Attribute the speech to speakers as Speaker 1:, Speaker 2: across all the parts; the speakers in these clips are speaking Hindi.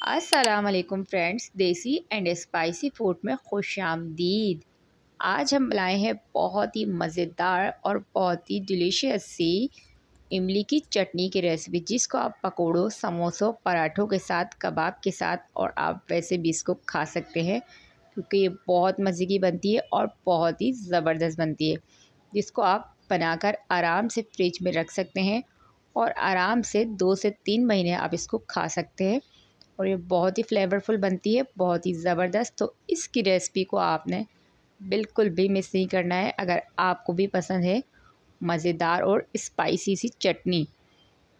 Speaker 1: अस्सलाम वालेकुम फ्रेंड्स, देसी एंड स्पाइसी फूड में खुशामदीद। आज हम लाए हैं बहुत ही मज़ेदार और बहुत ही डिलीशियस सी इमली की चटनी की रेसिपी, जिसको आप पकोड़ों, समोसों, पराठों के साथ, कबाब के साथ और आप वैसे भी इसको खा सकते हैं, क्योंकि ये बहुत मज़े की बनती है और बहुत ही ज़बरदस्त बनती है, जिसको आप बनाकर आराम से फ्रिज में रख सकते हैं और आराम से 2 से 3 महीने आप इसको खा सकते हैं। और ये बहुत ही फ्लेवरफुल बनती है, बहुत ही ज़बरदस्त। तो इसकी रेसिपी को आपने बिल्कुल भी मिस नहीं करना है। अगर आपको भी पसंद है मज़ेदार और स्पाइसी सी चटनी,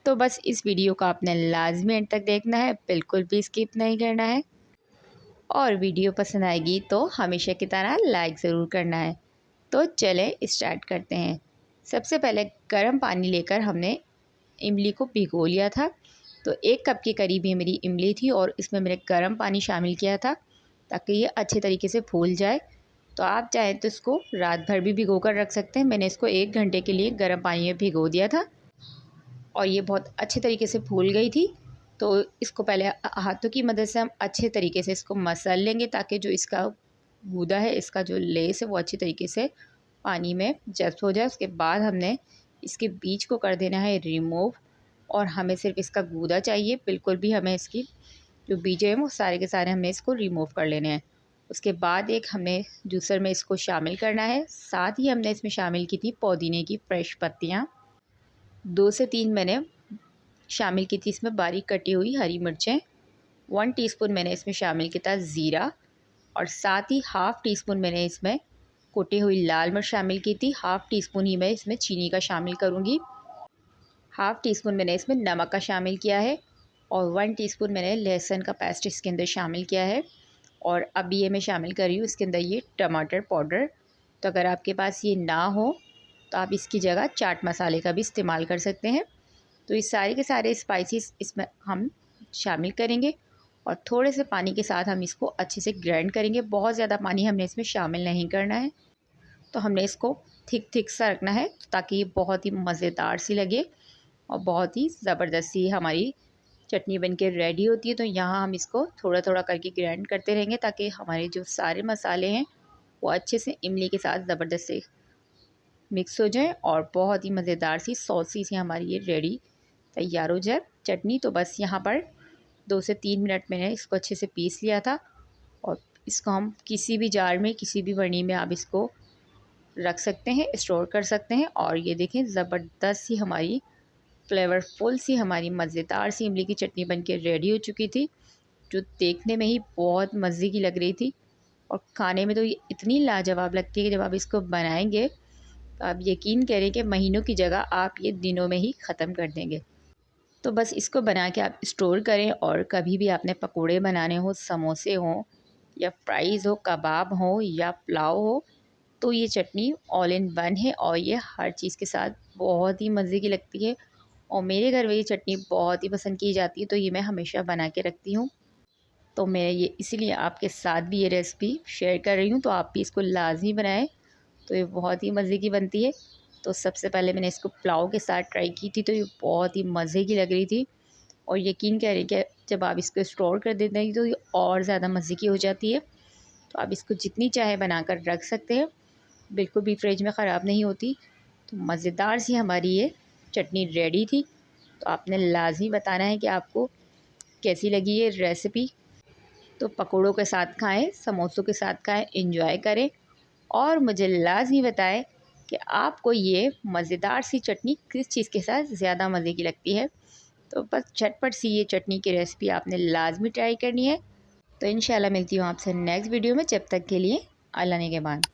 Speaker 1: तो बस इस वीडियो को आपने लाजमी एंड तक देखना है, बिल्कुल भी स्किप नहीं करना है। और वीडियो पसंद आएगी तो हमेशा की तरह लाइक ज़रूर करना है। तो चलें स्टार्ट करते हैं। सबसे पहले गर्म पानी लेकर हमने इमली को भिगो लिया था। तो 1 कप के करीब ये मेरी इमली थी और इसमें मैंने गर्म पानी शामिल किया था, ताकि ये अच्छे तरीके से फूल जाए। तो आप चाहें तो इसको रात भर भी भिगो कर रख सकते हैं। मैंने इसको 1 घंटे के लिए गर्म पानी में भिगो दिया था और ये बहुत अच्छे तरीके से फूल गई थी। तो इसको पहले हाथों की मदद से हम अच्छे तरीके से इसको मसल लेंगे, ताकि जो इसका गूदा है, इसका जो लेस है, वो अच्छी तरीके से पानी में जज़्ब हो जाए। उसके बाद हमने इसके बीज को कर देना है रिमूव और हमें सिर्फ इसका गूदा चाहिए। बिल्कुल भी हमें इसकी जो बीज हैं वो सारे के सारे हमें इसको रिमूव कर लेने हैं। उसके बाद एक हमने जूसर में इसको शामिल करना है। साथ ही हमने इसमें शामिल की थी पुदीने की फ्रेश पत्तियाँ, 2 से 3 मैंने शामिल की थी इसमें बारीक कटी हुई हरी मिर्चें, 1 टीस्पून मैंने इसमें शामिल किया था ज़ीरा, और साथ ही हाफ़ टी स्पून मैंने इसमें कुटी हुई लाल मिर्च शामिल की थी। हाफ़ टी स्पून ही मैं इसमें चीनी का शामिल करूँगी। हाफ़ टी स्पून मैंने इसमें नमक का शामिल किया है और 1 टीस्पून मैंने लहसुन का पेस्ट इसके अंदर शामिल किया है। और अब ये मैं शामिल कर रही हूँ इसके अंदर ये टमाटर पाउडर। तो अगर आपके पास ये ना हो तो आप इसकी जगह चाट मसाले का भी इस्तेमाल कर सकते हैं। तो ये सारे के सारे स्पाइसेस इसमें हम शामिल करेंगे और थोड़े से पानी के साथ हम इसको अच्छे से ग्राइंड करेंगे। बहुत ज़्यादा पानी हमने इसमें शामिल नहीं करना है। तो हमने इसको थिक सा रखना है, ताकि ये बहुत ही मज़ेदार सी लगे और बहुत ही ज़बरदस्त सी हमारी चटनी बनके रेडी होती है। तो यहाँ हम इसको थोड़ा थोड़ा करके ग्राइंड करते रहेंगे, ताकि हमारे जो सारे मसाले हैं वो अच्छे से इमली के साथ ज़बरदस्त से मिक्स हो जाए और बहुत ही मज़ेदार सी सॉसी सी हमारी ये रेडी तैयार हो जाए चटनी। तो बस यहाँ पर 2 से 3 मिनट मैंने इसको अच्छे से पीस लिया था और इसको हम किसी भी जार में, किसी भी बर्नी में आप इसको रख सकते हैं, स्टोर कर सकते हैं। और ये देखें ज़बरदस्त सी हमारी फ्लेवरफुल सी हमारी मज़ेदार सी इमली की चटनी बनके रेडी हो चुकी थी, जो देखने में ही बहुत मज़े की लग रही थी और खाने में तो ये इतनी लाजवाब लगती है कि जब आप इसको बनाएंगे तो आप यकीन करें कि महीनों की जगह आप ये दिनों में ही ख़त्म कर देंगे। तो बस इसको बना के आप स्टोर करें और कभी भी आपने पकोड़े बनाने हो, समोसे हों या फ्राइज़ हो, कबाब हो या पुलाव हो, तो ये चटनी ऑल इन वन है और ये हर चीज़ के साथ बहुत ही मज़े की लगती है। और मेरे घर में ये चटनी बहुत ही पसंद की जाती है, तो ये मैं हमेशा बना के रखती हूँ। तो मैं ये इसीलिए आपके साथ भी ये रेसिपी शेयर कर रही हूँ, तो आप भी इसको लाजमी बनाएं। तो ये बहुत ही मज़े की बनती है। तो सबसे पहले मैंने इसको पुलाव के साथ ट्राई की थी, तो ये बहुत ही मज़े की लग रही थी और यकीन करें कि जब आप इसको स्टोर कर देते हैं तो ये और ज़्यादा मज़े की हो जाती है। तो आप इसको जितनी चाहे बनाकर रख सकते हैं, बिल्कुल भी फ्रिज में ख़राब नहीं होती। तो मज़ेदार सी हमारी ये चटनी रेडी थी। तो आपने लाजमी बताना है कि आपको कैसी लगी ये रेसिपी। तो पकोड़ों के साथ खाएं, समोसों के साथ खाएं, एंजॉय करें और मुझे लाजमी बताएं कि आपको ये मज़ेदार सी चटनी किस चीज़ के साथ ज़्यादा मज़े की लगती है। तो बस झटपट सी ये चटनी की रेसिपी आपने लाजमी ट्राई करनी है। तो इंशाल्लाह मिलती हूँ आपसे नेक्स्ट वीडियो में। जब तक के लिए अल्लाह ने के बाद।